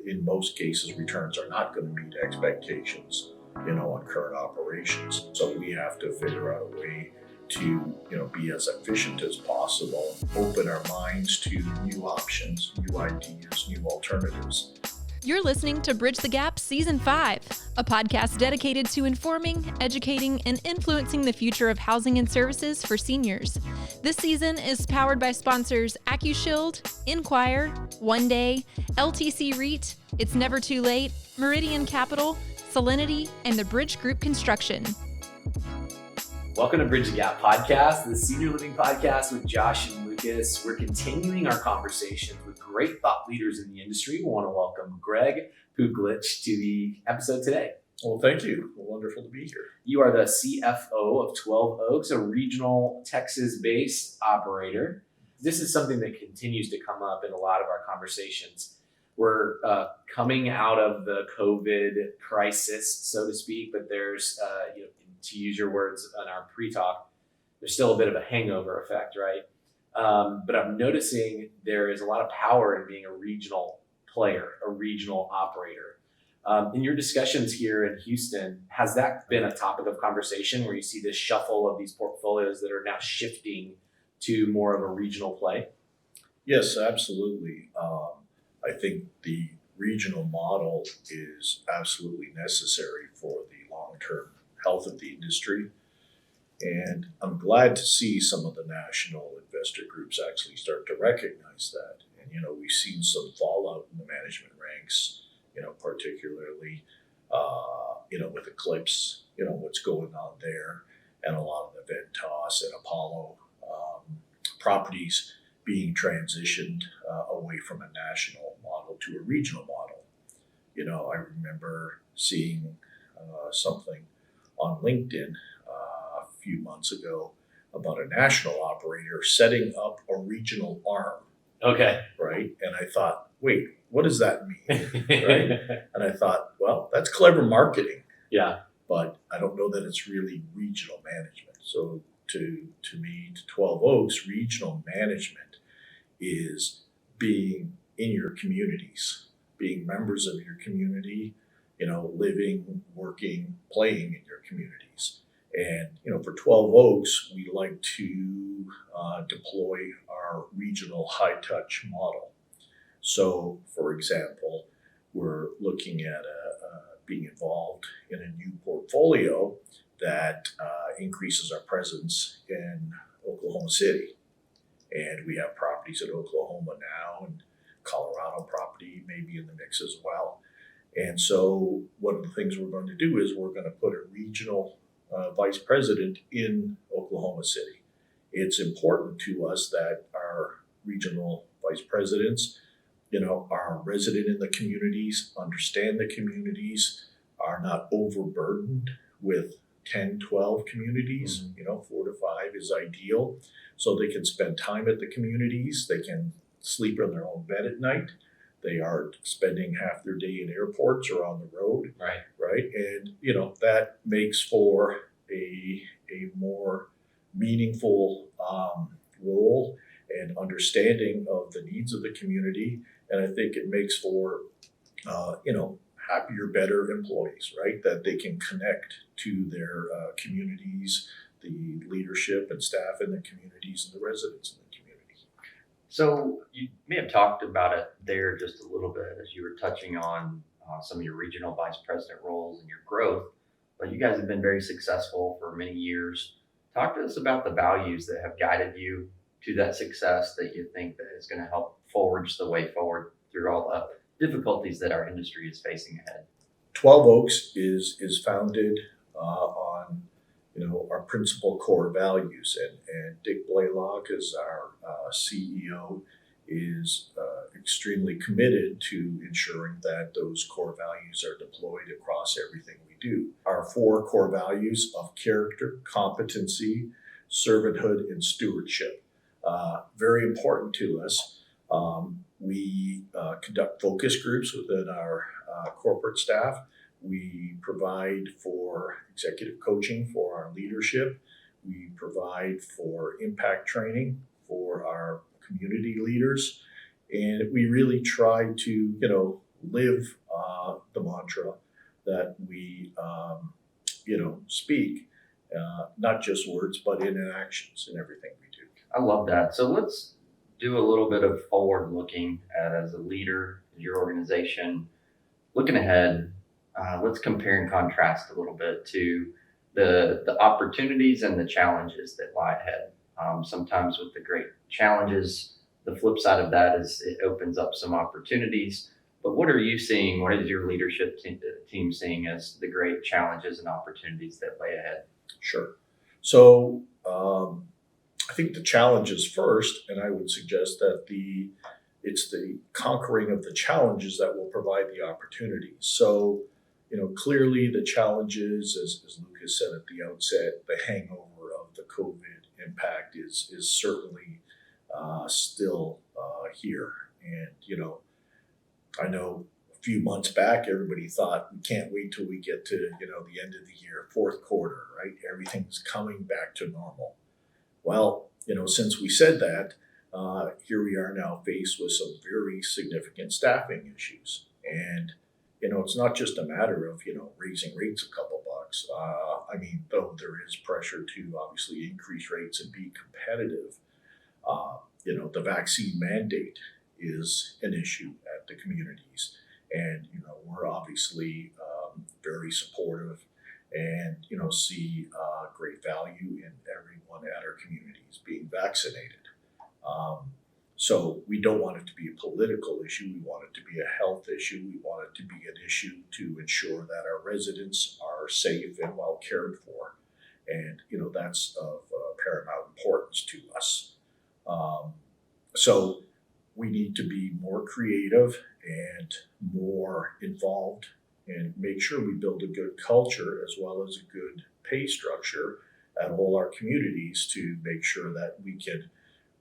in most cases, returns are not going to meet expectations, on current operations. So we have to figure out a way to, be as efficient as possible, open our minds to new options, new ideas, new alternatives. You're listening to Bridge the Gap Season 5, a podcast dedicated to informing, educating, and influencing the future of housing and services for seniors. This season is powered by sponsors AccuShield, Inquire, One Day, LTC REIT, It's Never Too Late, Meridian Capital, Solinity, and the Bridge Group Construction. Welcome to Bridge the Gap Podcast, the senior living podcast with Josh and Lucas. We're continuing our conversations with great thought leaders in the industry. We want to welcome Greg Puklicz to the episode today. Well, thank you. Wonderful to be here. You are the CFO of 12 Oaks, a regional Texas-based operator. This is something that continues to come up in a lot of our conversations. We're coming out of the COVID crisis, so to speak, but there's, to use your words on our pre-talk, there's still a bit of a hangover effect, right? But I'm noticing there is a lot of power in being a regional player, a regional operator. In your discussions here in Houston, has that been a topic of conversation where you see this shuffle of these portfolios that are now shifting to more of a regional play? Yes, absolutely. I think the regional model is absolutely necessary for the long-term health of the industry. And I'm glad to see some of the national investor groups actually start to recognize that. And, we've seen some fallout in the management ranks, particularly, with Eclipse, what's going on there, and a lot of the Ventas and Apollo properties being transitioned away from a national model to a regional model. I remember seeing something on LinkedIn a few months ago about a national operator setting up a regional arm. Okay. Right. And I thought, wait, what does that mean? Right. And I thought, well, that's clever marketing. Yeah. But I don't know that it's really regional management. So to me, to 12 Oaks, regional management is being in your communities, being members of your community, living, working, playing in your communities. And, for 12 Oaks, we like to deploy our regional high-touch model. So, for example, we're looking at being involved in a new portfolio that increases our presence in Oklahoma City. And we have properties in Oklahoma now, and Colorado property may be in the mix as well. And so one of the things we're going to do is we're going to put a regional vice president in Oklahoma City. It's important to us that our regional vice presidents, are resident in the communities, understand the communities, are not overburdened with 10, 12 communities. 4 to 5 is ideal. So they can spend time at the communities. They can sleep in their own bed at night. They aren't spending half their day in airports or on the road. Right. And, that makes for a more meaningful role and understanding of the needs of the community. And I think it makes for, happier, better employees, right? That they can connect to their communities, the leadership and staff in the communities and the residents in the community. So you may have talked about it there just a little bit as you were touching on some of your regional vice president roles and your growth, but you guys have been very successful for many years. Talk to us about the values that have guided you to that success that you think that is going to help forge the way forward through all the difficulties that our industry is facing ahead. 12 Oaks is founded on our principal core values, and Dick Blaylock, as our CEO, is extremely committed to ensuring that those core values are deployed across everything we do. Our 4 core values of character, competency, servanthood, and stewardship, very important to us. We conduct focus groups within our corporate staff. We provide for executive coaching for our leadership. We provide for impact training for our community leaders. And we really try to, live the mantra that we, speak, not just words, but in actions in everything we do. I love that. So let's do a little bit of forward looking as a leader, your organization, looking ahead. Let's compare and contrast a little bit to the opportunities and the challenges that lie ahead. Sometimes with the great challenges, the flip side of that is it opens up some opportunities. But what are you seeing? What is your leadership team seeing as the great challenges and opportunities that lay ahead? Sure. So I think the challenge is first, and I would suggest that it's the conquering of the challenges that will provide the opportunities. So, clearly the challenges, as Lucas said at the outset, the hangover of the COVID impact is certainly still here. And, I know a few months back, everybody thought we can't wait till we get to, the end of the year, fourth quarter, right? Everything's coming back to normal. Well, since we said that, here we are now faced with some very significant staffing issues. And, it's not just a matter of, raising rates a couple bucks. Though there is pressure to obviously increase rates and be competitive, the vaccine mandate is an issue at the communities. And, we're obviously very supportive and, see great value in everyone at our communities being vaccinated. So we don't want it to be a political issue. We want it to be a health issue. We want it to be an issue to ensure that our residents are safe and well cared for. And, that's of paramount importance to us. So we need to be more creative and more involved and make sure we build a good culture as well as a good pay structure at all our communities to make sure that we can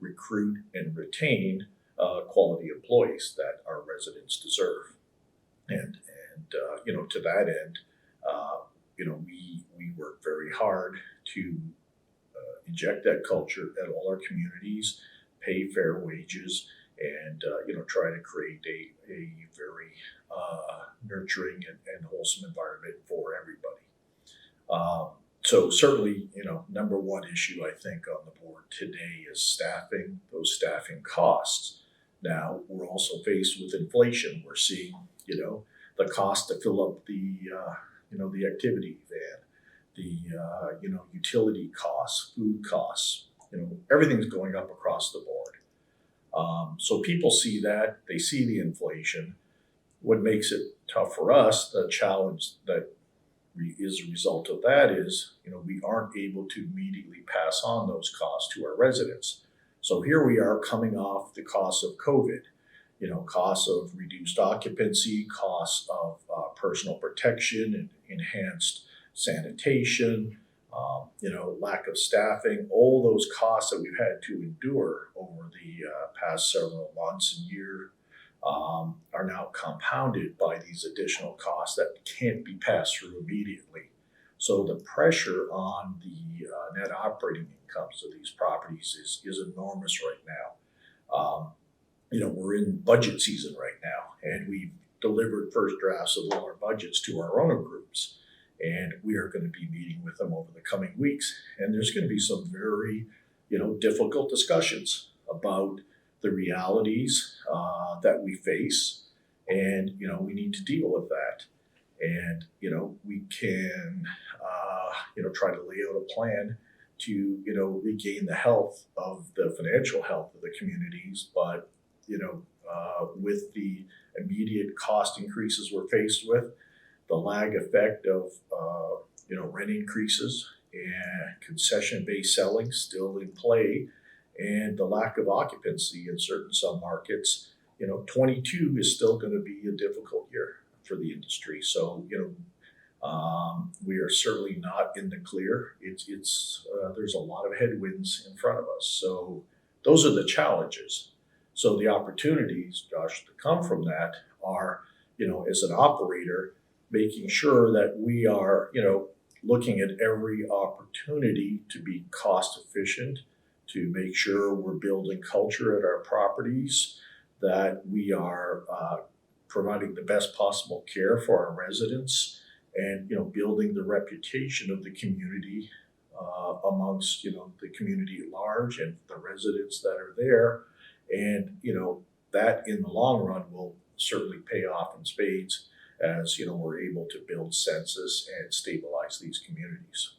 recruit and retain quality employees that our residents deserve. And to that end, we work very hard to inject that culture at all our communities, pay fair wages, and try to create a very nurturing and wholesome environment for everybody. So certainly, number one issue I think on the board today is staffing, those staffing costs. Now we're also faced with inflation. We're seeing, the cost to fill up the activity van, the utility costs, food costs. Everything's going up across the board. So people see that, they see the inflation. What makes it tough for us, the challenge that is a result of that is, we aren't able to immediately pass on those costs to our residents. So here we are coming off the costs of COVID, costs of reduced occupancy, costs of personal protection and enhanced sanitation, lack of staffing, all those costs that we've had to endure over the past several months and year are now compounded by these additional costs that can't be passed through immediately. So the pressure on the net operating incomes of these properties is enormous right now. We're in budget season right now, and we've delivered first drafts of all our budgets to our owner groups. And we are going to be meeting with them over the coming weeks. And there's going to be some very, difficult discussions about the realities that we face. And, we need to deal with that. And, we can, try to lay out a plan to, regain the health of the financial health of the communities. But, with the immediate cost increases we're faced with, the lag effect of rent increases and concession-based selling still in play, and the lack of occupancy in certain submarkets, 22 is still going to be a difficult year for the industry. So we are certainly not in the clear. There's a lot of headwinds in front of us. So those are the challenges. So the opportunities, Josh, to come from that are, as an operator, making sure that we are, looking at every opportunity to be cost efficient, to make sure we're building culture at our properties, that we are providing the best possible care for our residents and, building the reputation of the community amongst, the community at large and the residents that are there. And, that in the long run will certainly pay off in spades as, we're able to build census and stabilize these communities.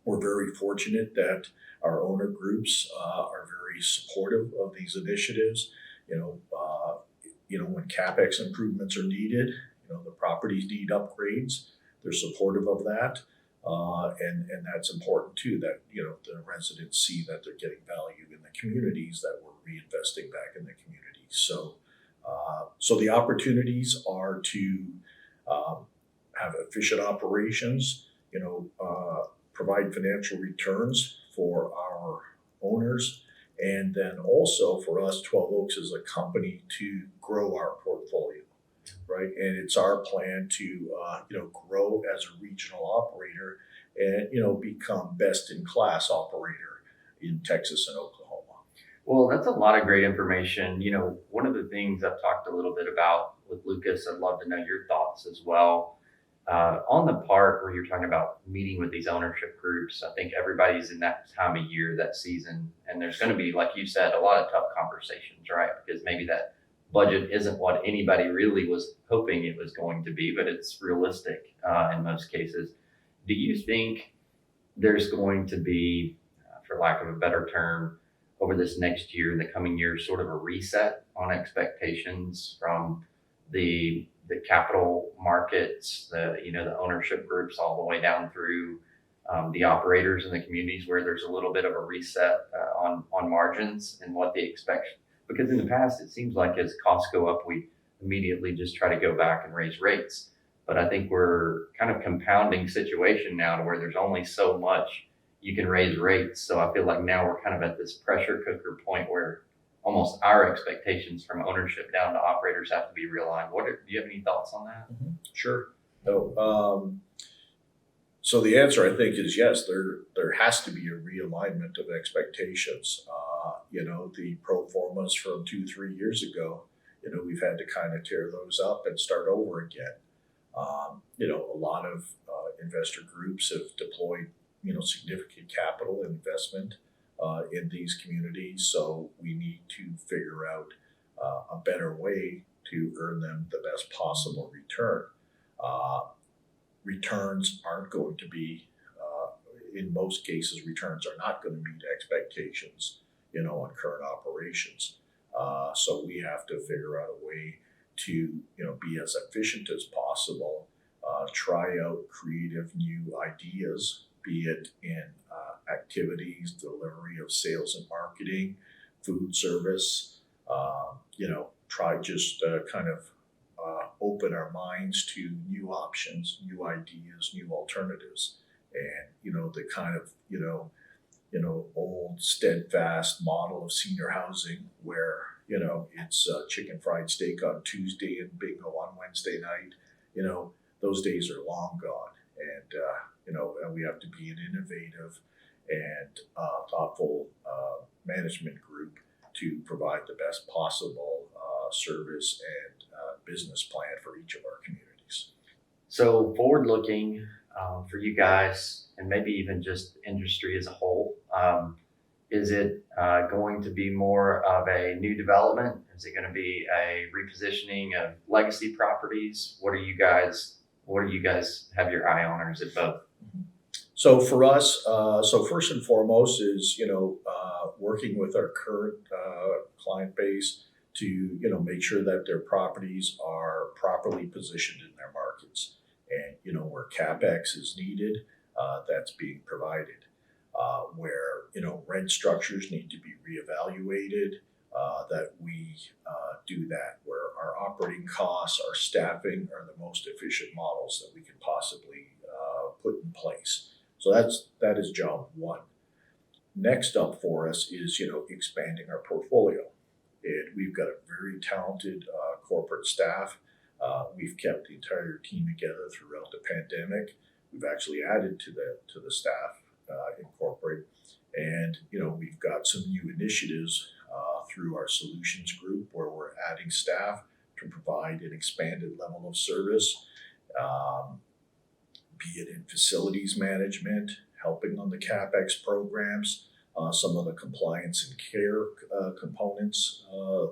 We're very fortunate that our owner groups are very supportive of these initiatives. When CapEx improvements are needed, the properties need upgrades. They're supportive of that. And that's important too, that, the residents see that they're getting value in the communities, that we're reinvesting back in the communities. So the opportunities are to have efficient operations, provide financial returns for our owners, and then also for us, 12 Oaks as a company, to grow our portfolio, right? And it's our plan to, grow as a regional operator and, become best in class operator in Texas and Oklahoma. Well, that's a lot of great information. One of the things I've talked a little bit about with Lucas, I'd love to know your thoughts as well. On the part where you're talking about meeting with these ownership groups, I think everybody's in that time of year, that season, and there's going to be, like you said, a lot of tough conversations, right? Because maybe that budget isn't what anybody really was hoping it was going to be, but it's realistic in most cases. Do you think there's going to be, for lack of a better term, over this next year, in the coming years, sort of a reset on expectations from the capital markets, the ownership groups, all the way down through the operators in the communities, where there's a little bit of a reset on margins and what they expect? Because in the past, it seems like as costs go up, we immediately just try to go back and raise rates. But I think we're kind of compounding situation now to where there's only so much you can raise rates. So I feel like now we're kind of at this pressure cooker point where almost our expectations from ownership down to operators have to be realigned. Do you have any thoughts on that? Mm-hmm. Sure. So the answer, I think, is yes. There has to be a realignment of expectations. The pro formas from 2-3 years ago, we've had to kind of tear those up and start over again. A lot of investor groups have deployed, significant capital investment in these communities. So we need to figure out a better way to earn them the best possible return. Returns aren't going to be, in most cases, returns are not going to meet expectations, on current operations. So we have to figure out a way to, be as efficient as possible, try out creative new ideas, be it in activities, delivery of sales and marketing, food service, try just kind of open our minds to new options, new ideas, new alternatives. And, the kind of, old steadfast model of senior housing where, it's chicken fried steak on Tuesday and bingo on Wednesday night, those days are long gone. And we have to be an innovative and thoughtful management group to provide the best possible service and business plan for each of our communities. So forward looking for you guys, and maybe even just industry as a whole, is it going to be more of a new development? Is it going to be a repositioning of legacy properties? What do you guys have your eye on, or is it both? So for us, first and foremost is, working with our current client base to, make sure that their properties are properly positioned in their markets. And, where CapEx is needed, that's being provided. Where, rent structures need to be reevaluated, that we do that. Where our operating costs, our staffing are the most efficient models that we can possibly put in place. So that is job one. Next up for us is, expanding our portfolio. And we've got a very talented corporate staff. We've kept the entire team together throughout the pandemic. We've actually added to the staff in corporate. And, we've got some new initiatives through our solutions group where we're adding staff to provide an expanded level of service, be it in facilities management, helping on the CapEx programs, some of the compliance and care components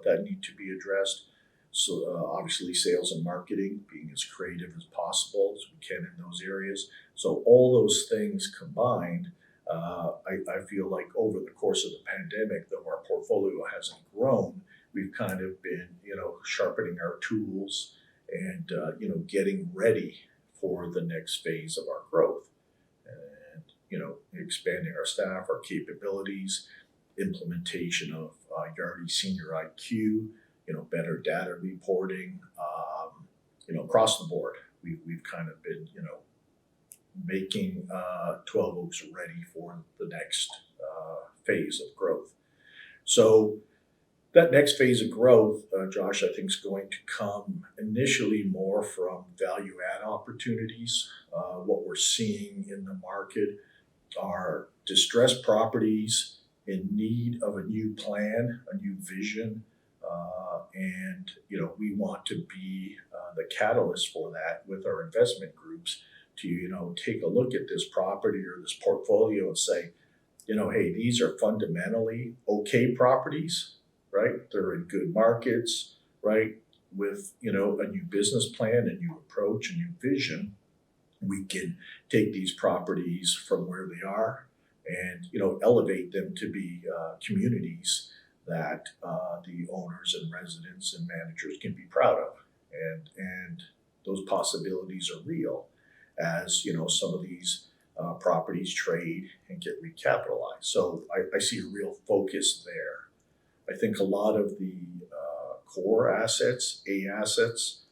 that need to be addressed. So obviously sales and marketing, being as creative as possible as we can in those areas. So all those things combined, I feel like over the course of the pandemic, though our portfolio hasn't grown, we've kind of been, sharpening our tools and, getting ready for the next phase of our growth. And, expanding our staff, our capabilities, implementation of Yardi Senior IQ, better data reporting, across the board. We've kind of been, making 12 Oaks ready for the next phase of growth. So that next phase of growth, Josh, I think is going to come initially more from value add opportunities. What we're seeing in the market are distressed properties in need of a new plan, a new vision, and we want to be the catalyst for that with our investment groups to take a look at this property or this portfolio and say, hey, these are fundamentally okay properties, right? They're in good markets, right? With a new business plan, a new approach, a new vision, we can take these properties from where they are and elevate them to be communities that the owners and residents and managers can be proud of, and those possibilities are real as some of these properties trade and get recapitalized. So I see a real focus there. I think a lot of the core assets, A assets,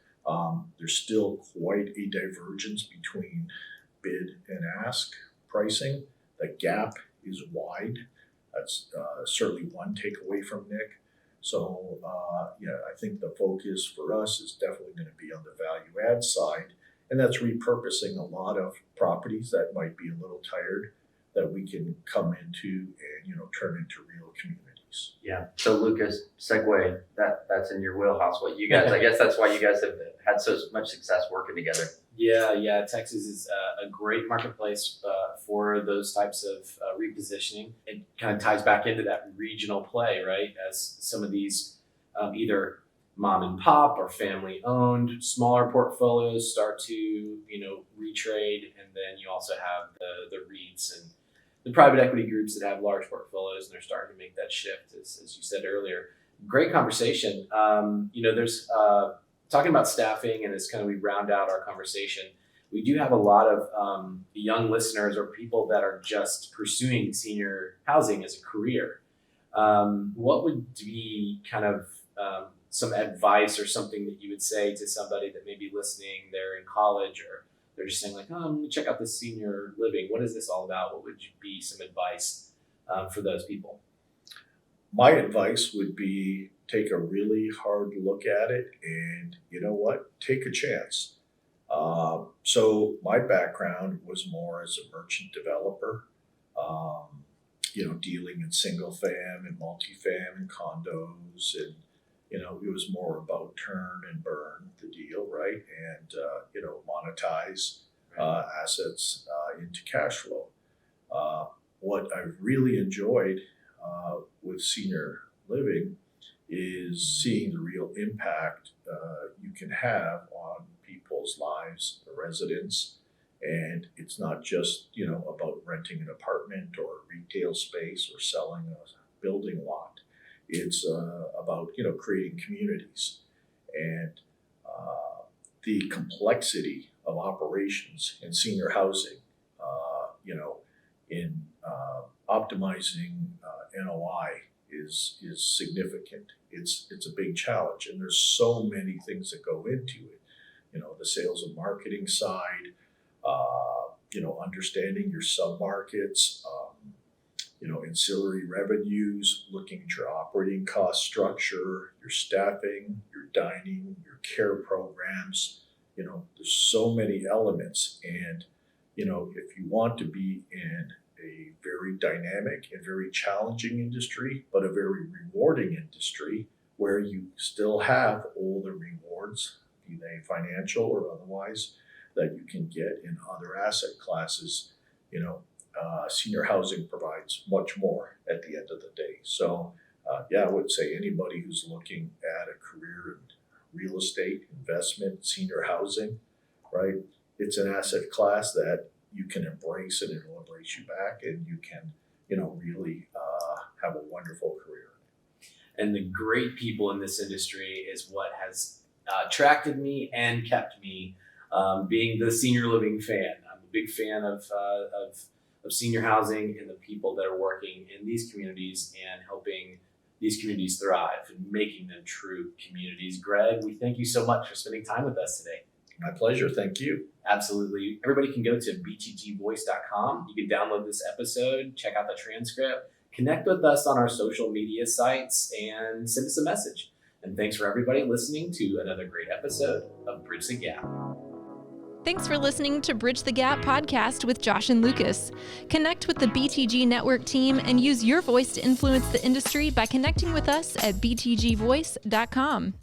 there's still quite a divergence between bid and ask pricing. The gap is wide. That's certainly one takeaway from Nick. So I think the focus for us is definitely going to be on the value add side, and that's repurposing a lot of properties that might be a little tired that we can come into and turn into real communities. Yeah. So Lucas, segue, that's in your wheelhouse. What you guys, I guess that's why you guys have had so much success working together. Yeah. Texas is a great marketplace for those types of repositioning. It kind of ties back into that regional play, right? As some of these either mom and pop or family owned smaller portfolios start to retrade, and then you also have the REITs and the private equity groups that have large portfolios, and they're starting to make that shift, as you said earlier. Great conversation. There's talking about staffing, and as kind of we round out our conversation, we do have a lot of young listeners or people that are just pursuing senior housing as a career. What would be kind of some advice or something that you would say to somebody that may be listening, they're in college, or they're just saying like, let me check out this senior living. What is this all about? What would be some advice for those people? My advice would be take a really hard look at it, and take a chance. So my background was more as a merchant developer, dealing in single fam and multifam and condos, and it was more about turn and burn the deal, right? And monetize assets into cash flow. What I really enjoyed with senior living is seeing the real impact you can have on people's lives, the residents. And it's not just, about renting an apartment or a retail space or selling a building lot. It's about, creating communities. And the complexity of operations in senior housing, in optimizing NOI is significant. It's a big challenge, and there's so many things that go into it. The sales and marketing side, understanding your submarkets, ancillary revenues, looking at your operating cost structure, your staffing, your dining, your care programs. There's so many elements, and if you want to be in a very dynamic and very challenging industry, but a very rewarding industry, where you still have all the rewards, be they financial or otherwise, that you can get in other asset classes. Senior housing provides much more at the end of the day. So, I would say anybody who's looking at a career in real estate, investment, senior housing, right? It's an asset class that you can embrace, and it'll embrace you back, and you can, really have a wonderful career. And the great people in this industry is what has attracted me and kept me being the senior living fan. I'm a big fan of senior housing and the people that are working in these communities and helping these communities thrive and making them true communities. Greg, we thank you so much for spending time with us today. My pleasure. Thank you. Absolutely. Everybody can go to btgvoice.com. You can download this episode, check out the transcript, connect with us on our social media sites, and send us a message. And thanks for everybody listening to another great episode of Bridge the Gap. Thanks for listening to Bridge the Gap podcast with Josh and Lucas. Connect with the BTG Network team and use your voice to influence the industry by connecting with us at btgvoice.com.